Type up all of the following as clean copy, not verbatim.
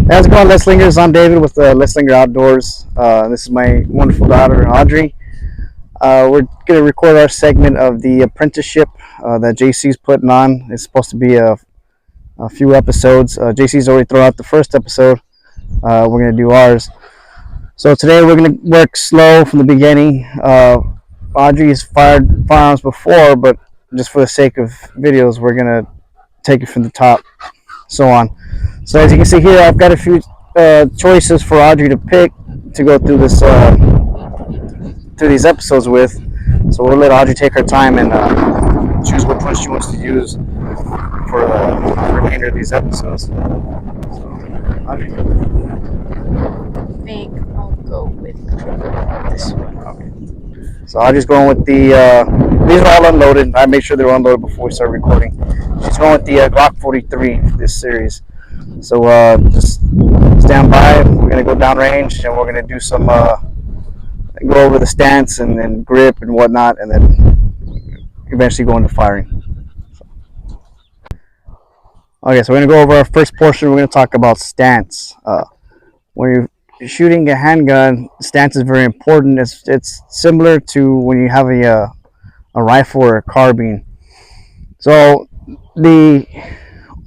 How's it going, Let's Lingers? I'm David with Let's Linger Outdoors. This is my wonderful daughter, Audrey. We're going to record our segment of the apprenticeship that JC's putting on. It's supposed to be a few episodes. JC's already thrown out the first episode. We're going to do ours. So today we're going to work slow from the beginning. Audrey's fired firearms before, but just for the sake of videos, we're going to take it from the top, so on. So as you can see here, I've got a few choices for Audrey to pick to go through this through these episodes with. So we'll let Audrey take her time and choose which one she wants to use for the remainder of these episodes. So, Audrey, I think I'll go with this one. Okay. So Audrey's going with the. These are all unloaded. I made sure they were unloaded before we start recording. She's going with the Glock 43 for this series. So just stand by. We're gonna go downrange and we're gonna do some go over the stance and then grip and whatnot, and then eventually go into firing. Okay, so we're gonna go over our first portion. We're gonna talk about stance. When you're shooting a handgun, stance is very important. It's similar to when you have a rifle or a carbine. So the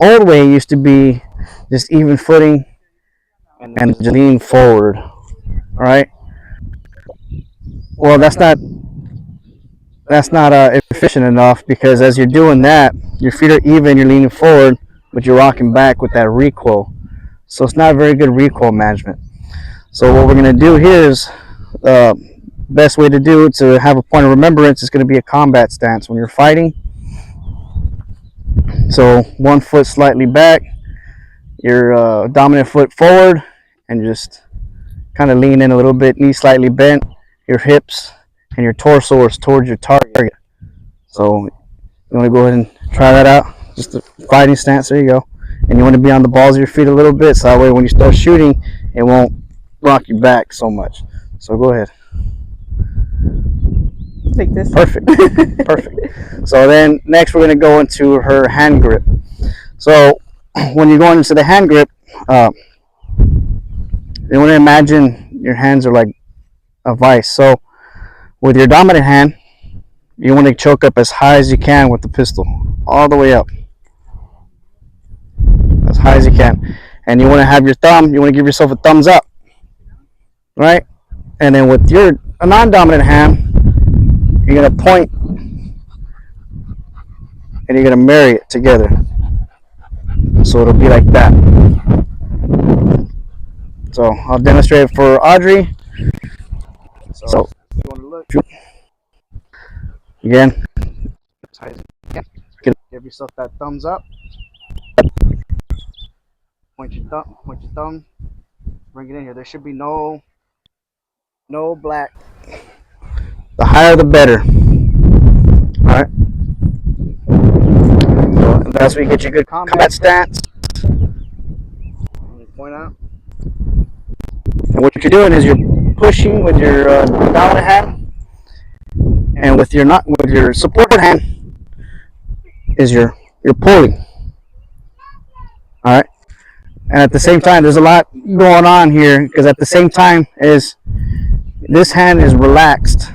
old way used to be just even footing and just lean forward. All right. Well, that's not efficient enough, because as you're doing that, your feet are even, you're leaning forward, but you're rocking back with that recoil. So it's not very good recoil management. So what we're going to do here is best way to do it, to have a point of remembrance, is going to be a combat stance when you're fighting. So one foot slightly back, your dominant foot forward, and just kind of lean in a little bit, knee slightly bent, your hips and your torso is towards your target. So you want to go ahead and try that out, just a fighting stance. There you go. And you want to be on the balls of your feet a little bit, so that way when you start shooting, it won't rock you back so much. So go ahead. Like this. Perfect. Perfect. So then next we're going to go into her hand grip. So when you're going into the hand grip, you want to imagine your hands are like a vice. So with your dominant hand, you want to choke up as high as you can with the pistol, all the way up, as high as you can. And you want to have your thumb, you want to give yourself a thumbs up, right? And then with your non-dominant hand, you're going to point and you're going to marry it together. So it'll be like that. So I'll demonstrate it for Audrey. So again, give yourself that thumbs up. Point your thumb. Bring it in here. There should be no black. The higher the better. All right. So that's where you get your good combat stance. Point out. And what you're doing is you're pushing with your dominant hand, and with your supported hand is you're pulling. All right. And at the same time, there's a lot going on here, because at the same time is this hand is relaxed,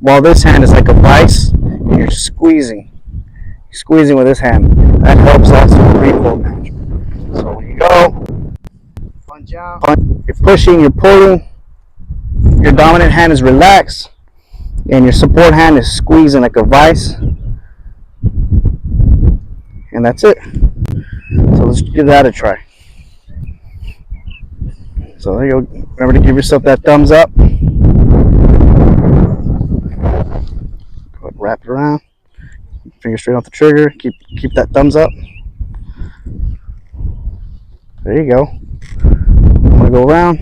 while this hand is like a vice, and you're squeezing with this hand. That helps also with recoil management. So when you go, punch out, you're pushing, you're pulling, your dominant hand is relaxed, and your support hand is squeezing like a vice. And that's it. So let's give that a try. So there you go. Remember to give yourself that thumbs up. Go ahead, wrap it around. Finger straight off the trigger. Keep that thumbs up. There you go. I'm gonna go around.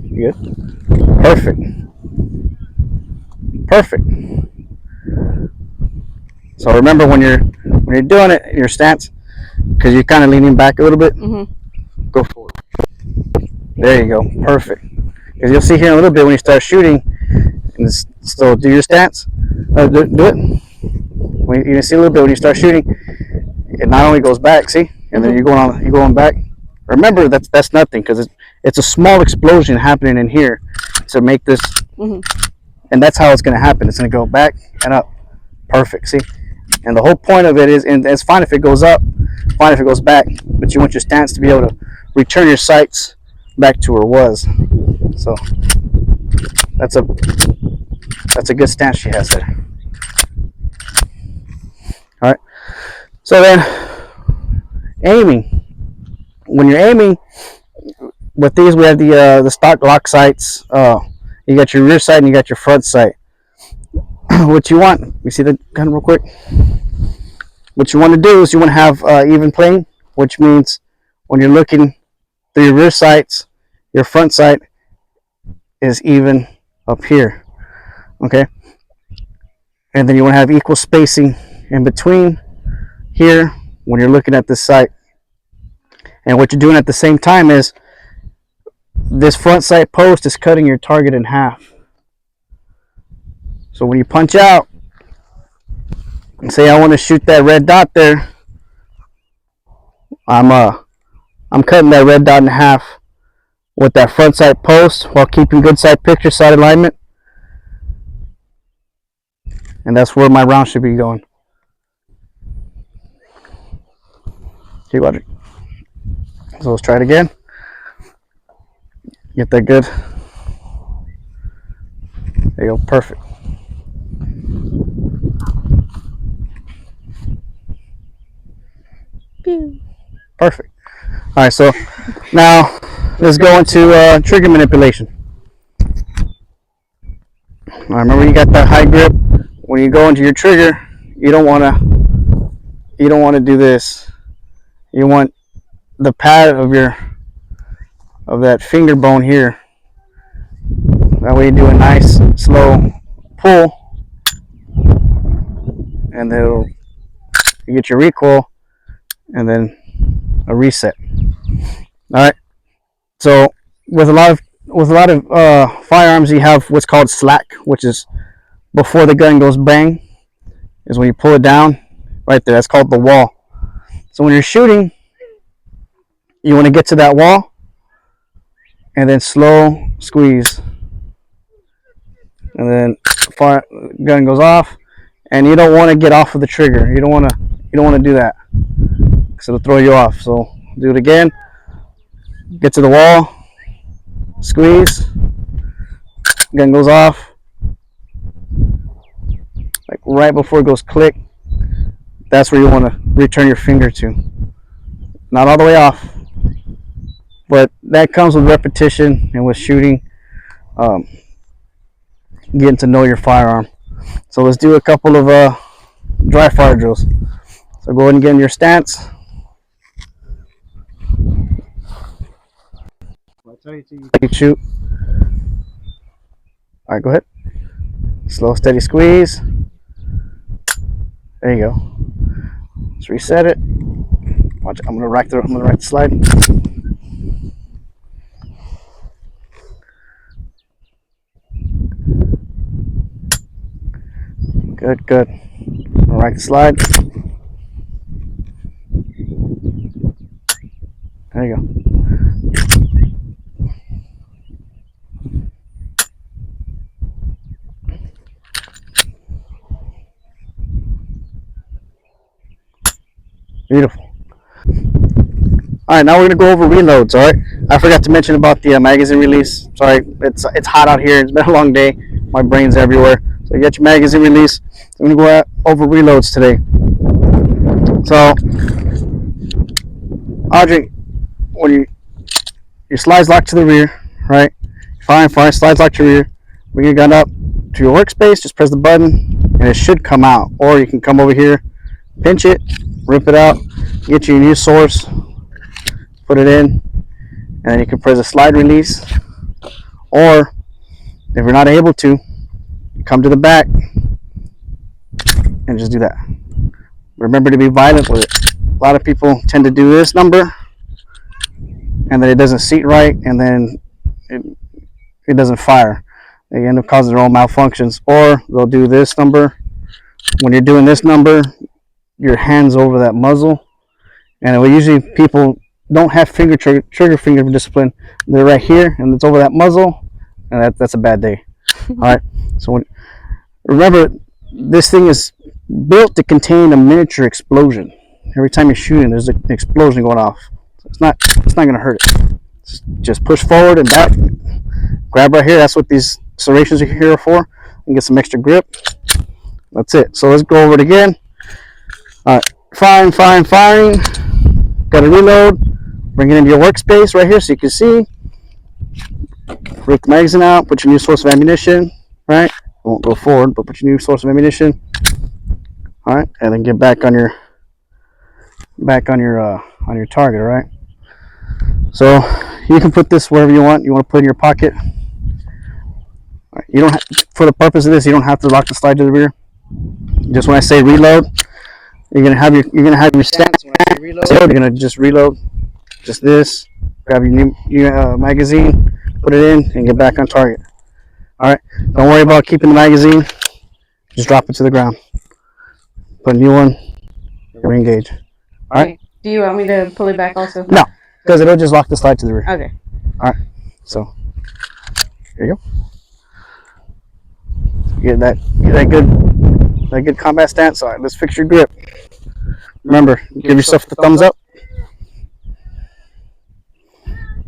You good? Perfect. Perfect. So remember when you're doing it in your stance, because you're kind of leaning back a little bit, go forward. There you go. Perfect. Because you'll see here in a little bit when you start shooting, and still do your stance. Do it. When you see a little bit when you start shooting, it not only goes back, see, and then you're going back. Remember that's nothing, because it's a small explosion happening in here to make this, and that's how it's going to happen. It's going to go back and up. Perfect. See, and the whole point of it is, and it's fine if it goes up, fine if it goes back, but you want your stance to be able to return your sights back to where it was. So that's a good stance she has there. All right. So then, aiming. When you're aiming with these, we have the stock Glock sights. You got your rear sight and you got your front sight. What you want? You see the gun real quick. What you want to do is you want to have even plane, which means when you're looking through your rear sights, your front sight is even up here. Okay. And then you want to have equal spacing in between here when you're looking at this sight. And what you're doing at the same time is this front sight post is cutting your target in half. So when you punch out and say I want to shoot that red dot there, I'm cutting that red dot in half with that front sight post while keeping good sight picture, sight alignment. And that's where my round should be going. Okay, Audrey. So let's try it again. Get that good. There you go, perfect. Pew. Perfect. All right, so now let's go into trigger manipulation. All right, remember you got that high grip. When you go into your trigger, you don't want to do this. You want the pad of that finger bone here. That way you do a nice slow pull, and then you get your recoil, and then a reset. All right. So with a lot of firearms, you have what's called slack, which is before the gun goes bang. Is when you pull it down, right there. That's called the wall. So when you're shooting, you want to get to that wall, and then slow squeeze, and then gun goes off, and you don't want to get off of the trigger. You don't want to do that, because it'll throw you off. So do it again. Get to the wall, squeeze, gun goes off, like right before it goes click. That's where you want to return your finger to. Not all the way off, but that comes with repetition and with shooting, getting to know your firearm. So let's do a couple of dry fire drills. So go ahead and get in your stance. You shoot. All right, go ahead. Slow, steady squeeze. There you go. Let's reset it. Watch. I'm gonna rack the slide. Good, good. I'm gonna rack the slide. There you go. Beautiful. All right, now we're gonna go over reloads. All right, I forgot to mention about the magazine release. Sorry, it's hot out here. It's been a long day. My brain's everywhere. So you get your magazine release. I'm gonna go over reloads today. So, Audrey, when your slide's locked to the rear, right? Fine, slide's locked to your rear. Bring your gun up to your workspace. Just press the button, and it should come out. Or you can come over here, pinch it, rip it out, get you a new source, put it in, and then you can press a slide release. Or if you're not able to, come to the back, and just do that. Remember to be violent with it. A lot of people tend to do this number, and then it doesn't seat right, and then it doesn't fire. They end up causing their own malfunctions. Or they'll do this number. When you're doing this number, your hands over that muzzle, and usually people don't have trigger finger discipline. They're right here, and it's over that muzzle, and that's a bad day. All right. So remember, this thing is built to contain a miniature explosion. Every time you're shooting, there's an explosion going off. So it's not going to hurt it. Just push forward and back. Grab right here. That's what these serrations are here for. And get some extra grip. That's it. So let's go over it again. All right. Firing. Got to reload. Bring it into your workspace right here so you can see. Break the magazine out. Put your new source of ammunition. Right. Won't go forward, but put your new source of ammunition. All right, and then get back on your target. All right. So you can put this wherever you want. You want to put it in your pocket. All right. You don't have, for the purpose of this, you don't have to lock the slide to the rear. Just when I say reload, you're gonna have your stance. When I say reload, you're gonna just reload. Just this. Grab your new magazine, put it in, and get back on target. All right. Don't worry about keeping the magazine. Just drop it to the ground. Put a new one. Re-engage. All right. Do you want me to pull it back also? No, because it'll just lock the slide to the rear. Okay. All right. So here you go. Get that good combat stance. All right. Let's fix your grip. Remember, give yourself the thumbs up.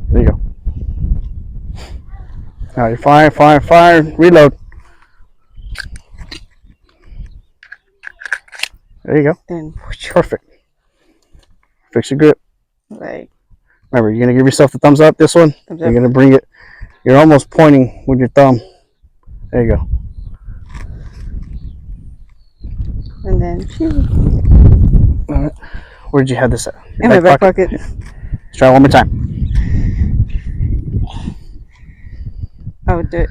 There you go. All right. Fire. Reload. There you go. Then Perfect. Fix your grip. like Remember, you're gonna give yourself the thumbs up. This one. thumbs You're up. gonna bring it. You're almost pointing with your thumb. There you go. And then All right. Where did you have this at? in my back pocket. Yeah. Let's try it one more time. I would do it.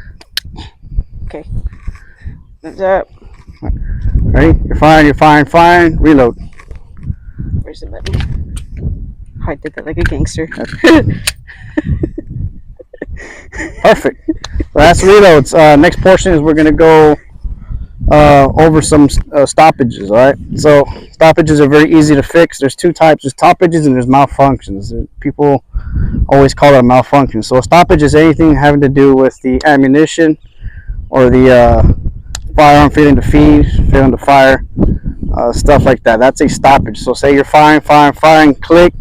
Okay. Thumbs up. Ready? You're firing. Reload. Where's the button? Oh, I did that like a gangster. Perfect. Well, that's reloads. Next portion is we're gonna go over some stoppages. All right. So stoppages are very easy to fix. There's two types: there's stoppages and there's malfunctions. People always call it a malfunction. So a stoppage is anything having to do with the ammunition or the firearm failing to fire, stuff like that. That's a stoppage. So say you're firing, click,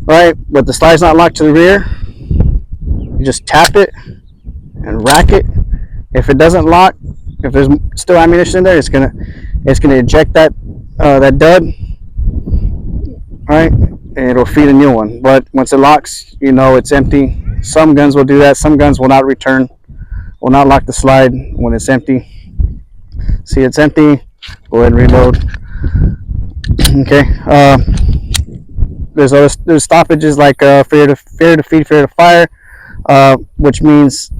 right? But the slide's not locked to the rear. You just tap it and rack it. If it doesn't lock, if there's still ammunition in there, it's gonna eject that dud, right? And it'll feed a new one. But once it locks, you know it's empty. Some guns will do that. Some guns will not lock the slide when it's empty. See, it's empty. Go ahead and reload. Okay. There's stoppages like failure to feed, failure to fire, which means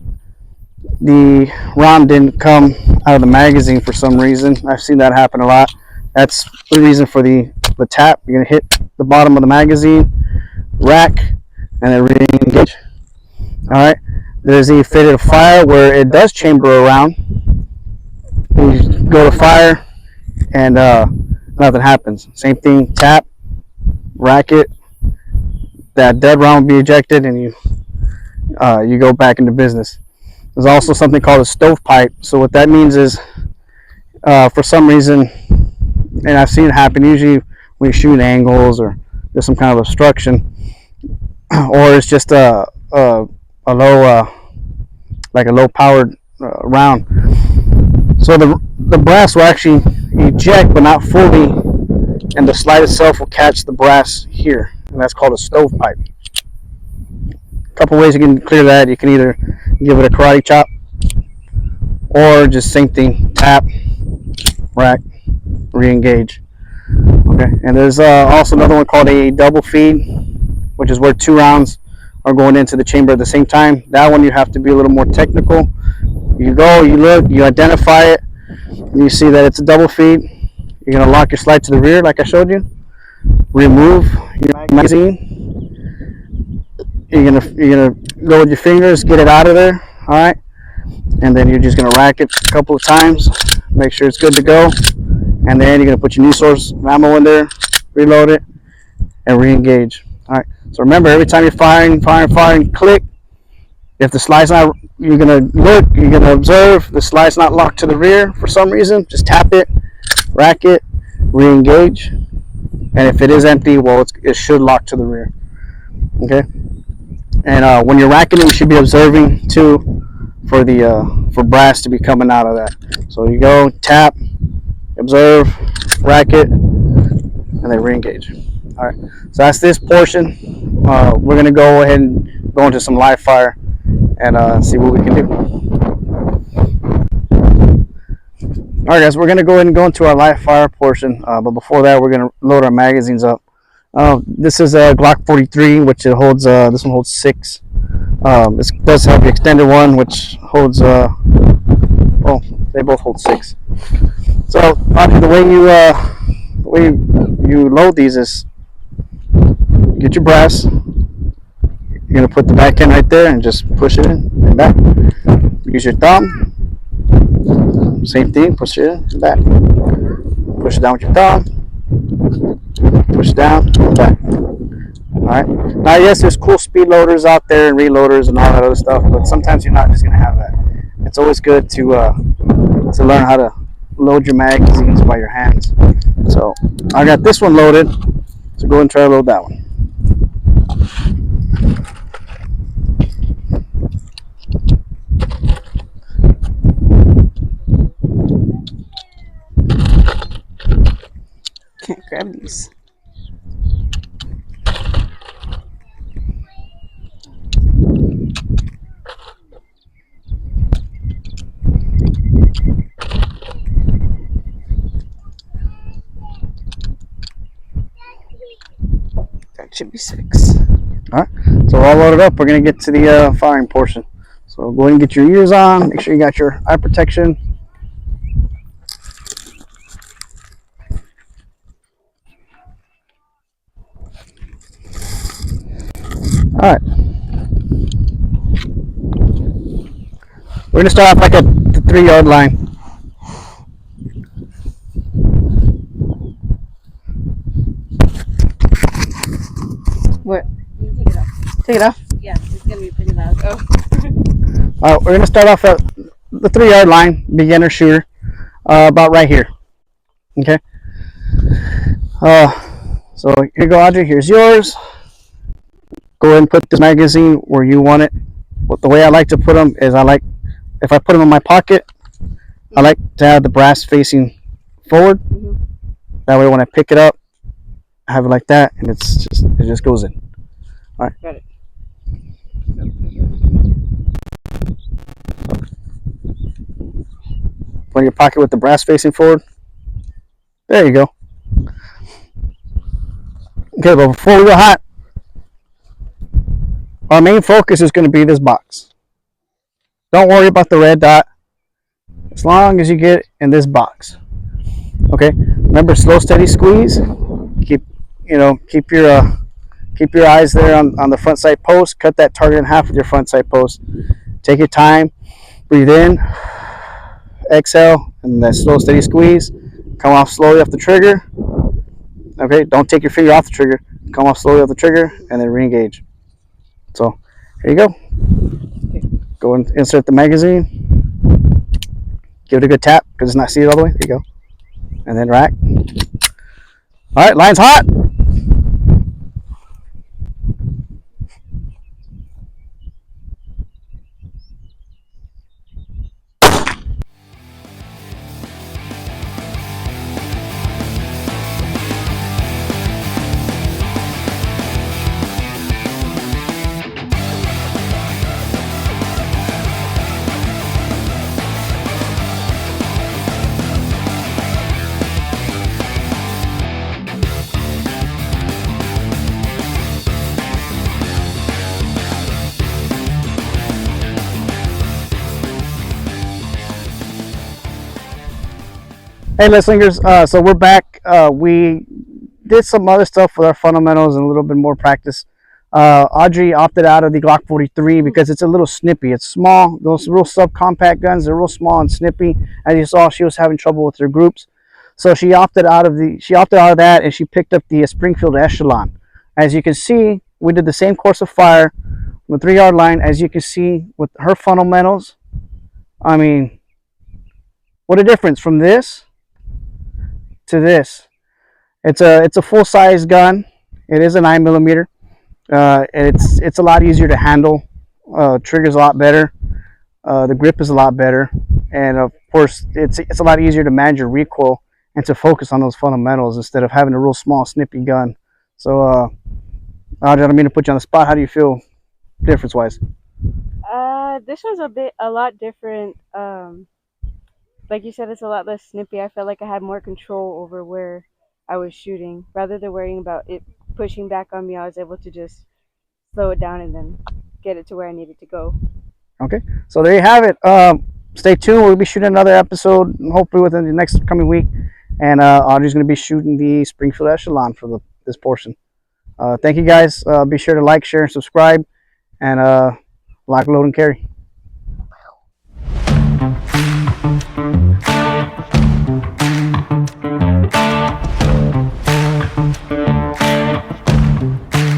the round didn't come out of the magazine for some reason. I've seen that happen a lot. That's the reason for the tap. You're gonna hit the bottom of the magazine, rack, and then re-engage. All right. There's the failure to fire where it does chamber around. You go to fire, and nothing happens. Same thing. Tap, rack it. That dead round will be ejected, and you go back into business. There's also something called a stovepipe. So what that means is, for some reason, and I've seen it happen usually when you shoot angles or there's some kind of obstruction, or it's just a low, like a low powered round. So the brass will actually eject, but not fully, and the slide itself will catch the brass here, and that's called a stovepipe. A couple ways you can clear that. You can either give it a karate chop, or just same thing, tap, rack, re-engage. Okay, and there's also another one called a double feed, which is where two rounds are going into the chamber at the same time. That one you have to be a little more technical. You go, you look, you identify it, you see that it's a double feed. You're gonna lock your slide to the rear, like I showed you. Remove your magazine. You're gonna go with your fingers, get it out of there. All right, and then you're just gonna rack it a couple of times, make sure it's good to go, and then you're gonna put your new source of ammo in there, reload it, and re-engage. All right. So remember, every time you're firing, click. If the slide's not, you're gonna look, you're gonna observe the slide's not locked to the rear for some reason. Just tap it, rack it, re-engage, and if it is empty, well, it should lock to the rear. Okay. And when you're racking it, you should be observing too for brass to be coming out of that. So you go tap, observe, rack it, and then re-engage. All right. So that's this portion. We're gonna go ahead and go into some live fire and see what we can do. All right, guys, we're gonna go ahead and go into our live fire portion. But before that, we're gonna load our magazines up. This is a Glock 43, which it holds. This one holds 6. This does have the extended one, which holds. Oh, they both hold 6. So the way you load these is get your brass. You're gonna put the back end right there and just push it in and back. Use your thumb. Same thing. Push it in and back. Push it down with your thumb. Push it down and back. All right. Now, yes, there's cool speed loaders out there and reloaders and all that other stuff, but sometimes you're not just gonna have that. It's always good to learn how to load your magazines by your hands. So I got this one loaded. So go and try to load that one. Can't grab these. That should be 6. All right. So we're all loaded up. We're going to get to the firing portion. So go ahead and get your ears on. Make sure you got your eye protection. All right. We're going to start off like at the 3-yard line. What? You take it off. Take it off. Yeah, it's gonna be pretty loud. Oh. All right. We're going to start off at the 3-yard line, beginner shooter, about right here. Okay. So here you go, Audrey. Here's yours. Go ahead and put the magazine where you want it. The way I like to put them is if I put them in my pocket, I like to have the brass facing forward. Mm-hmm. That way when I pick it up, I have it like that, and it just goes in. All right. Got it. Put in your pocket with the brass facing forward. There you go. Okay, but before we go hot, our main focus is going to be this box. Don't worry about the red dot, as long as you get in this box. Okay. Remember, slow, steady squeeze. Keep your eyes there on the front sight post. Cut that target in half with your front sight post. Take your time. Breathe in. Exhale, and then slow, steady squeeze. Come off slowly off the trigger. Okay. Don't take your finger off the trigger. Come off slowly off the trigger, and then re-engage. So here you go. Go and insert the magazine. Give it a good tap because it's not seated all the way. There you go. And then rack. All right, line's hot. Hey, listeners. So we're back. We did some other stuff with our fundamentals and a little bit more practice. Audrey opted out of the Glock 43 because it's a little snippy. It's small. Those real subcompact guns are real small and snippy. As you saw, she was having trouble with her groups, so she opted out of that, and she picked up the Springfield Echelon. As you can see, we did the same course of fire with 3 yard line. As you can see with her fundamentals, I mean, what a difference from this to this. It's a full size gun. It is a 9 millimeter. It's a lot easier to handle. Trigger's a lot better. The grip is a lot better, and of course, it's a lot easier to manage your recoil and to focus on those fundamentals instead of having a real small, snippy gun. So, I don't mean to put you on the spot. How do you feel, difference wise? This one's a lot different. Like you said, it's a lot less snippy. I felt like I had more control over where I was shooting, rather than worrying about it pushing back on me. I was able to just slow it down and then get it to where I needed to go. Okay, so there you have it. Stay tuned. We'll be shooting another episode, hopefully within the next coming week. And Audrey's going to be shooting the Springfield Echelon for this portion. Thank you guys. Be sure to like, share, and subscribe. And lock, load, and carry.